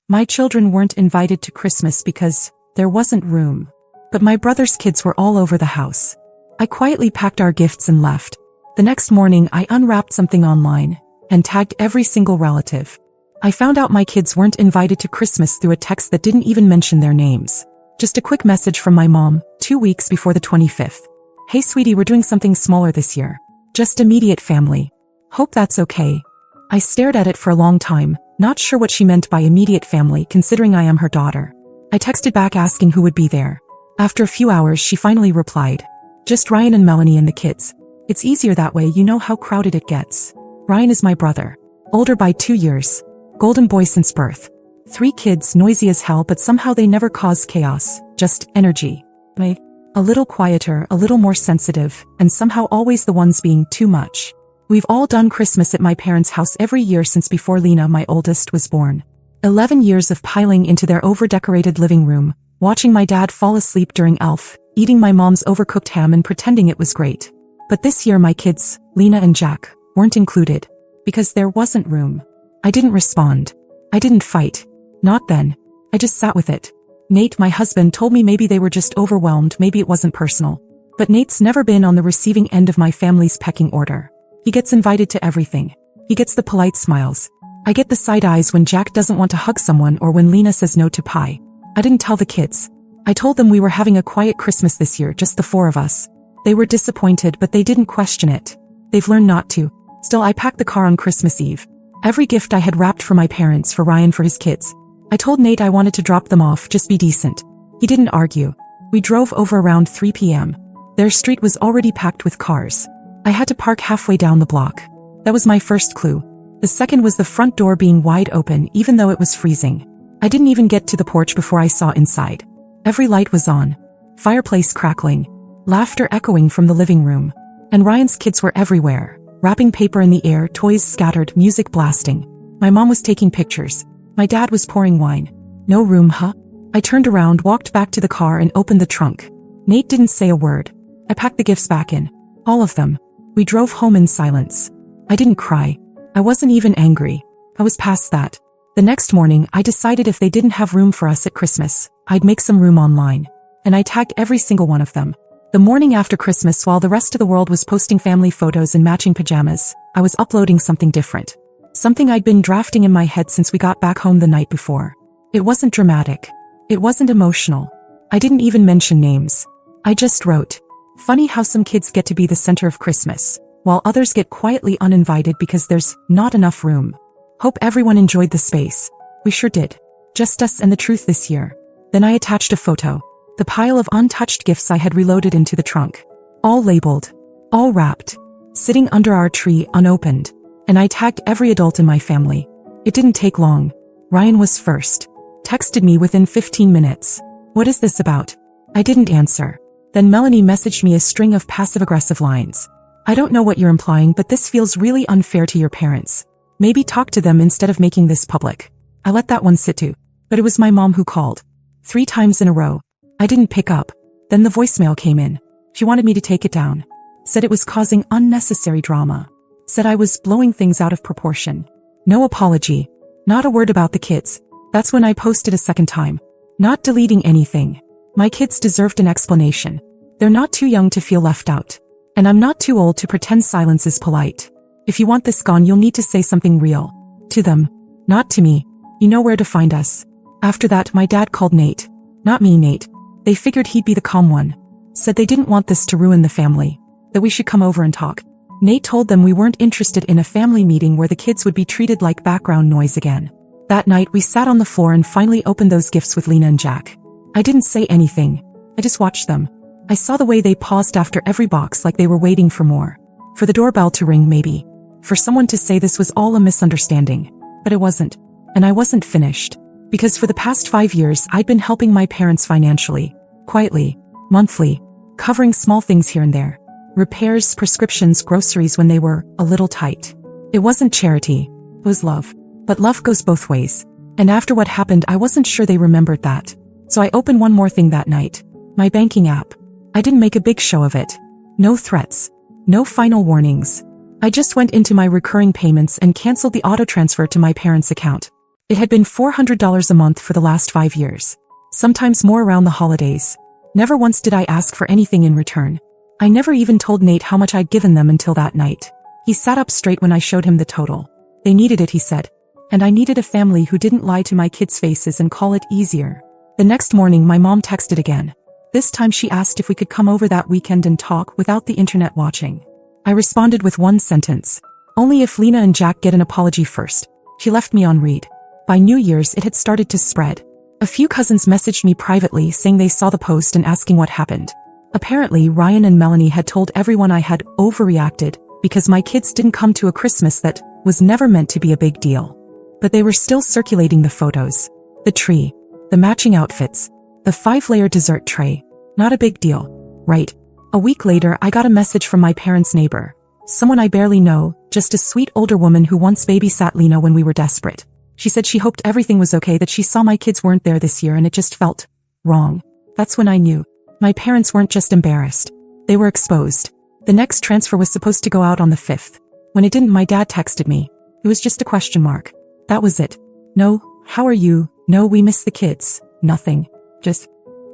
My children weren't invited to Christmas because there wasn't room. But my brother's kids were all over the house. I quietly packed our gifts and left. The next morning I unwrapped something online and tagged every single relative. I found out my kids weren't invited to Christmas through a text that didn't even mention their names. Just a quick message from my mom, 2 weeks before the 25th. Hey sweetie, we're doing something smaller this year. Just immediate family. Hope that's okay. I stared at it for a long time, not sure what she meant by immediate family considering I am her daughter. I texted back asking who would be there. After a few hours she finally replied. Just Ryan and Melanie and the kids. It's easier that way, you know how crowded it gets. Ryan is my brother. Older by 2 years. Golden boy since birth. 3 kids, noisy as hell, but somehow they never cause chaos, just energy. A little quieter, a little more sensitive, and somehow always the ones being too much. We've all done Christmas at my parents' house every year since before Lena, my oldest, was born. 11 years of piling into their over-decorated living room, watching my dad fall asleep during Elf, eating my mom's overcooked ham and pretending it was great. But this year my kids, Lena and Jack, weren't included. Because there wasn't room. I didn't respond. I didn't fight. Not then. I just sat with it. Nate, my husband, told me maybe they were just overwhelmed, maybe it wasn't personal. But Nate's never been on the receiving end of my family's pecking order. He gets invited to everything. He gets the polite smiles. I get the side eyes when Jack doesn't want to hug someone or when Lena says no to pie. I didn't tell the kids. I told them we were having a quiet Christmas this year, just the 4 of us. They were disappointed, but they didn't question it. They've learned not to. Still, I packed the car on Christmas Eve. Every gift I had wrapped for my parents, for Ryan, for his kids. I told Nate I wanted to drop them off, just be decent. He didn't argue. We drove over around 3 p.m. Their street was already packed with cars. I had to park halfway down the block. That was my first clue. The second was the front door being wide open even though it was freezing. I didn't even get to the porch before I saw inside. Every light was on. Fireplace crackling. Laughter echoing from the living room. And Ryan's kids were everywhere. Wrapping paper in the air, toys scattered, music blasting. My mom was taking pictures. My dad was pouring wine. No room, huh? I turned around, walked back to the car and opened the trunk. Nate didn't say a word. I packed the gifts back in. All of them. We drove home in silence. I didn't cry. I wasn't even angry. I was past that. The next morning, I decided if they didn't have room for us at Christmas, I'd make some room online. And I tagged every single one of them. The morning after Christmas, while the rest of the world was posting family photos in matching pajamas, I was uploading something different. Something I'd been drafting in my head since we got back home the night before. It wasn't dramatic. It wasn't emotional. I didn't even mention names. I just wrote, funny how some kids get to be the center of Christmas, while others get quietly uninvited because there's not enough room. Hope everyone enjoyed the space. We sure did. Just us and the truth this year. Then I attached a photo. The pile of untouched gifts I had reloaded into the trunk. All labeled. All wrapped. Sitting under our tree unopened. And I tagged every adult in my family. It didn't take long. Ryan was first. Texted me within 15 minutes. What is this about? I didn't answer. Then Melanie messaged me a string of passive-aggressive lines. I don't know what you're implying, but this feels really unfair to your parents. Maybe talk to them instead of making this public. I let that one sit too. But it was my mom who called. 3 times in a row. I didn't pick up. Then the voicemail came in. She wanted me to take it down. Said it was causing unnecessary drama. Said I was blowing things out of proportion. No apology. Not a word about the kids. That's when I posted a second time. Not deleting anything. My kids deserved an explanation. They're not too young to feel left out. And I'm not too old to pretend silence is polite. If you want this gone, you'll need to say something real. To them. Not to me. You know where to find us. After that, my dad called Nate. Not me, Nate. They figured he'd be the calm one. Said they didn't want this to ruin the family. That we should come over and talk. Nate told them we weren't interested in a family meeting where the kids would be treated like background noise again. That night we sat on the floor and finally opened those gifts with Lena and Jack. I didn't say anything. I just watched them. I saw the way they paused after every box like they were waiting for more. For the doorbell to ring maybe. For someone to say this was all a misunderstanding. But it wasn't. And I wasn't finished. Because for the past 5 years I'd been helping my parents financially. Quietly. Monthly. Covering small things here and there. Repairs, prescriptions, groceries when they were a little tight. It wasn't charity. It was love. But love goes both ways. And after what happened, I wasn't sure they remembered that. So I opened one more thing that night. My banking app. I didn't make a big show of it. No threats. No final warnings. I just went into my recurring payments and canceled the auto transfer to my parents' account. It had been $400 a month for the last 5 years. Sometimes more around the holidays. Never once did I ask for anything in return. I never even told Nate how much I'd given them until that night. He sat up straight when I showed him the total. They needed it, he said. And I needed a family who didn't lie to my kids' faces and call it easier. The next morning my mom texted again. This time she asked if we could come over that weekend and talk without the internet watching. I responded with one sentence. Only if Lena and Jack get an apology first. She left me on read. By New Year's it had started to spread. A few cousins messaged me privately saying they saw the post and asking what happened. Apparently Ryan and Melanie had told everyone I had overreacted because my kids didn't come to a Christmas that was never meant to be a big deal. But they were still circulating the photos. The tree. The matching outfits. The 5-layer dessert tray. Not a big deal. Right. A week later I got a message from my parents' neighbor. Someone I barely know, just a sweet older woman who once babysat Lena when we were desperate. She said she hoped everything was okay, that she saw my kids weren't there this year and it just felt wrong. That's when I knew. My parents weren't just embarrassed. They were exposed. The next transfer was supposed to go out on the 5th. When it didn't, my dad texted me. It was just a question mark. That was it. No, how are you? No, we miss the kids. Nothing. Just.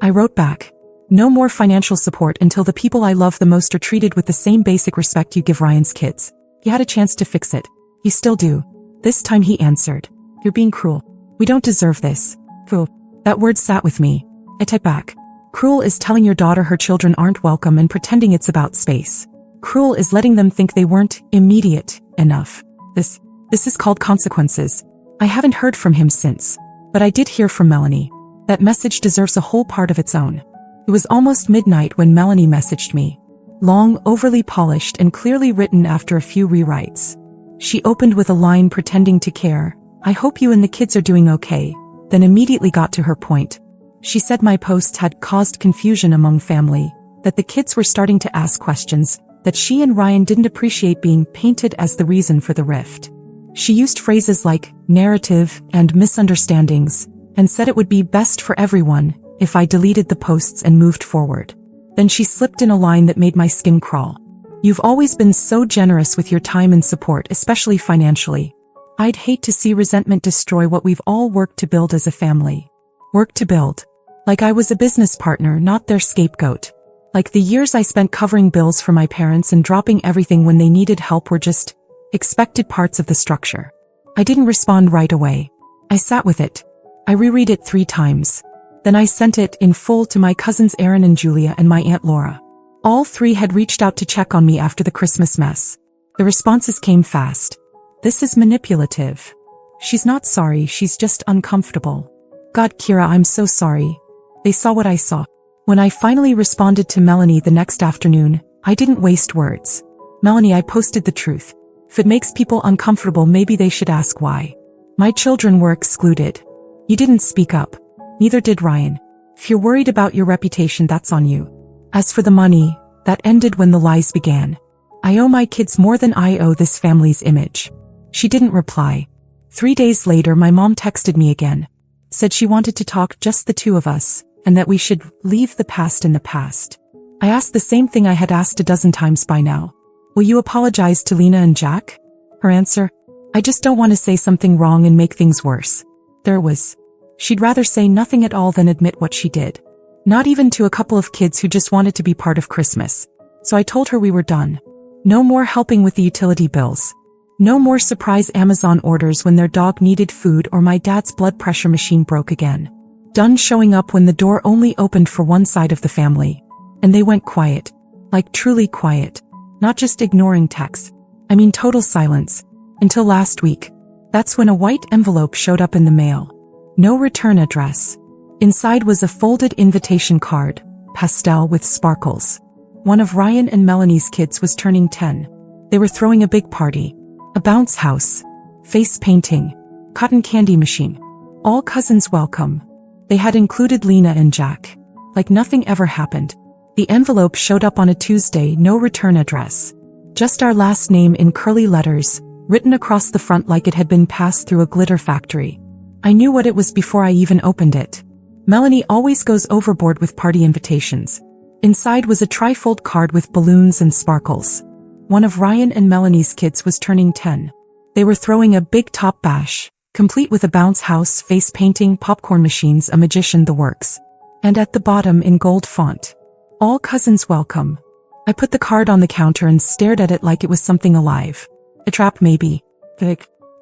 I wrote back. No more financial support until the people I love the most are treated with the same basic respect you give Ryan's kids. He had a chance to fix it. You still do. This time he answered. You're being cruel. We don't deserve this. Cruel. That word sat with me. I typed back. Cruel is telling your daughter her children aren't welcome and pretending it's about space. Cruel is letting them think they weren't immediate enough. This is called consequences. I haven't heard from him since. But I did hear from Melanie. That message deserves a whole part of its own. It was almost midnight when Melanie messaged me. Long, overly polished, and clearly written after a few rewrites. She opened with a line pretending to care. I hope you and the kids are doing okay, then immediately got to her point. She said my posts had caused confusion among family, that the kids were starting to ask questions, that she and Ryan didn't appreciate being painted as the reason for the rift. She used phrases like narrative and misunderstandings, and said it would be best for everyone if I deleted the posts and moved forward. Then she slipped in a line that made my skin crawl. You've always been so generous with your time and support, especially financially. I'd hate to see resentment destroy what we've all worked to build as a family. Work to build. Like I was a business partner, not their scapegoat. Like the years I spent covering bills for my parents and dropping everything when they needed help were just expected parts of the structure. I didn't respond right away. I sat with it. I reread it 3 times. Then I sent it in full to my cousins Aaron and Julia and my Aunt Laura. All 3 had reached out to check on me after the Christmas mess. The responses came fast. This is manipulative. She's not sorry, she's just uncomfortable. God, Kira, I'm so sorry. They saw what I saw. When I finally responded to Melanie the next afternoon, I didn't waste words. Melanie, I posted the truth. If it makes people uncomfortable, maybe they should ask why. My children were excluded. You didn't speak up. Neither did Ryan. If you're worried about your reputation, that's on you. As for the money, that ended when the lies began. I owe my kids more than I owe this family's image. She didn't reply. 3 days later, my mom texted me again. Said she wanted to talk, just the 2 of us, and that we should leave the past in the past. I asked the same thing I had asked a dozen times by now. Will you apologize to Lena and Jack? Her answer? I just don't want to say something wrong and make things worse. There was. She'd rather say nothing at all than admit what she did. Not even to a couple of kids who just wanted to be part of Christmas. So I told her we were done. No more helping with the utility bills. No more surprise Amazon orders when their dog needed food or my dad's blood pressure machine broke again. Done showing up when the door only opened for one side of the family. And they went quiet. Like truly quiet. Not just ignoring texts. I mean total silence. Until last week. That's when a white envelope showed up in the mail. No return address. Inside was a folded invitation card, pastel with sparkles. One of Ryan and Melanie's kids was turning 10. They were throwing a big party. A bounce house. Face painting. Cotton candy machine. All cousins welcome. They had included Lena and Jack. Like nothing ever happened. The envelope showed up on a Tuesday, no return address. Just our last name in curly letters, written across the front like it had been passed through a glitter factory. I knew what it was before I even opened it. Melanie always goes overboard with party invitations. Inside was a trifold card with balloons and sparkles. One of Ryan and Melanie's kids was turning 10. They were throwing a big top bash, complete with a bounce house, face painting, popcorn machines, a magician, the works. And at the bottom in gold font, all cousins welcome. I put the card on the counter and stared at it like it was something alive. A trap maybe.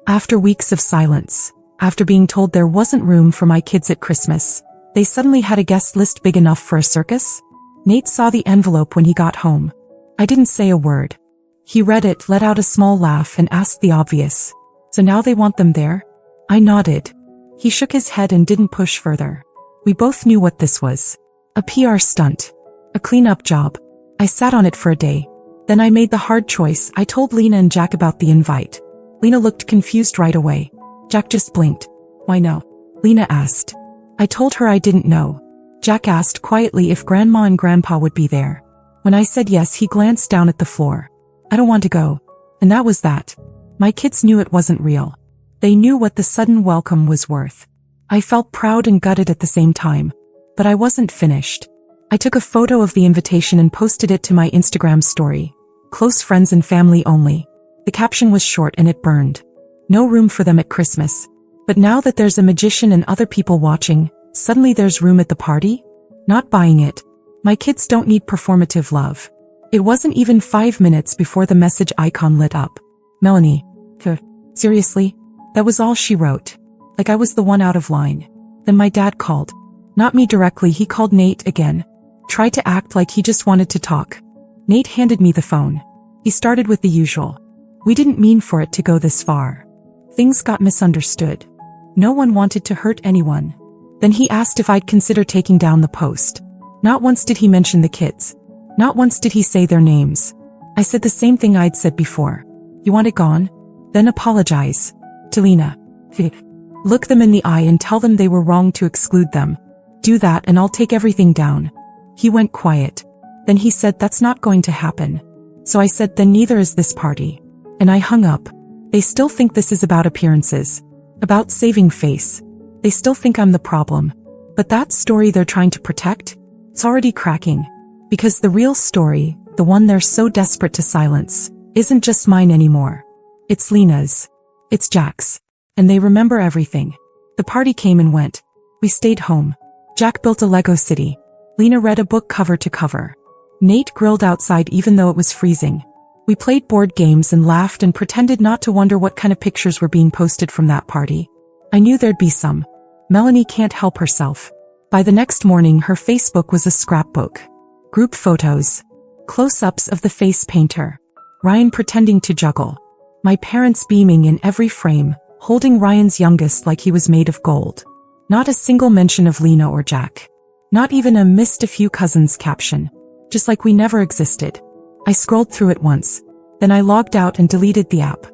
After weeks of silence, after being told there wasn't room for my kids at Christmas, they suddenly had a guest list big enough for a circus? Nate saw the envelope when he got home. I didn't say a word. He read it, let out a small laugh, and asked the obvious. So now they want them there? I nodded. He shook his head and didn't push further. We both knew what this was. A PR stunt. A cleanup job. I sat on it for a day. Then I made the hard choice. I told Lena and Jack about the invite. Lena looked confused right away. Jack just blinked. Why no? Lena asked. I told her I didn't know. Jack asked quietly if Grandma and Grandpa would be there. When I said yes, he glanced down at the floor. I don't want to go. And that was that. My kids knew it wasn't real. They knew what the sudden welcome was worth. I felt proud and gutted at the same time. But I wasn't finished. I took a photo of the invitation and posted it to my Instagram story. Close friends and family only. The caption was short and it burned. No room for them at Christmas. But now that there's a magician and other people watching, suddenly there's room at the party? Not buying it. My kids don't need performative love. It wasn't even 5 minutes before the message icon lit up. Melanie. Seriously? That was all she wrote. Like I was the one out of line. Then my dad called. Not me directly, he called Nate again. Tried to act like he just wanted to talk. Nate handed me the phone. He started with the usual. We didn't mean for it to go this far. Things got misunderstood. No one wanted to hurt anyone. Then he asked if I'd consider taking down the post. Not once did he mention the kids. Not once did he say their names. I said the same thing I'd said before. You want it gone? Then apologize. To Lena. Look them in the eye and tell them they were wrong to exclude them. Do that and I'll take everything down. He went quiet. Then he said that's not going to happen. So I said then neither is this party. And I hung up. They still think this is about appearances. About saving face. They still think I'm the problem. But that story they're trying to protect? It's already cracking. Because the real story, the one they're so desperate to silence, isn't just mine anymore. It's Lena's. It's Jack's. And they remember everything. The party came and went. We stayed home. Jack built a Lego city. Lena read a book cover to cover. Nate grilled outside even though it was freezing. We played board games and laughed and pretended not to wonder what kind of pictures were being posted from that party. I knew there'd be some. Melanie can't help herself. By the next morning, her Facebook was a scrapbook. Group photos. Close-ups of the face painter. Ryan pretending to juggle. My parents beaming in every frame, holding Ryan's youngest like he was made of gold. Not a single mention of Lena or Jack. Not even a missed a few cousins caption. Just like we never existed. I scrolled through it once. Then I logged out and deleted the app.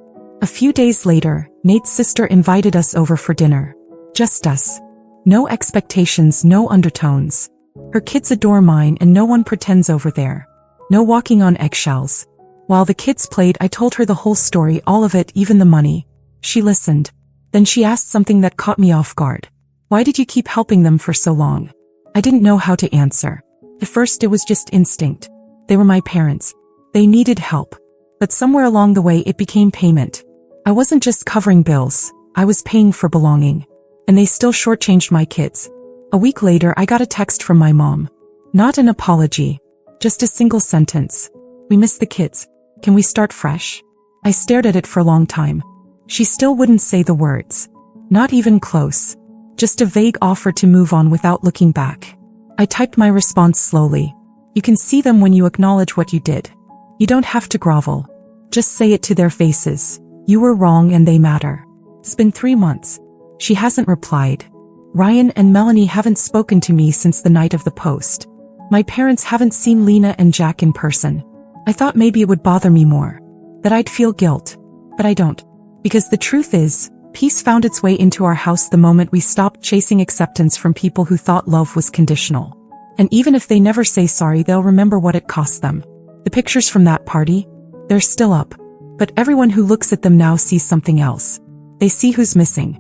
A few days later, Nate's sister invited us over for dinner. Just us. No expectations, no undertones. Her kids adore mine and no one pretends over there. No walking on eggshells. While the kids played, I told her the whole story, all of it, even the money. She listened. Then she asked something that caught me off guard. Why did you keep helping them for so long? I didn't know how to answer. At first it was just instinct. They were my parents. They needed help. But somewhere along the way it became payment. I wasn't just covering bills. I was paying for belonging. And they still shortchanged my kids. A week later I got a text from my mom. Not an apology. Just a single sentence. We miss the kids. Can we start fresh? I stared at it for a long time. She still wouldn't say the words. Not even close. Just a vague offer to move on without looking back. I typed my response slowly. You can see them when you acknowledge what you did. You don't have to grovel. Just say it to their faces. You were wrong and they matter. It's been 3 months. She hasn't replied. Ryan and Melanie haven't spoken to me since the night of the post. My parents haven't seen Lena and Jack in person. I thought maybe it would bother me more. That I'd feel guilt. But I don't. Because the truth is, peace found its way into our house the moment we stopped chasing acceptance from people who thought love was conditional. And even if they never say sorry, they'll remember what it cost them. The pictures from that party, they're still up. But everyone who looks at them now sees something else. They see who's missing.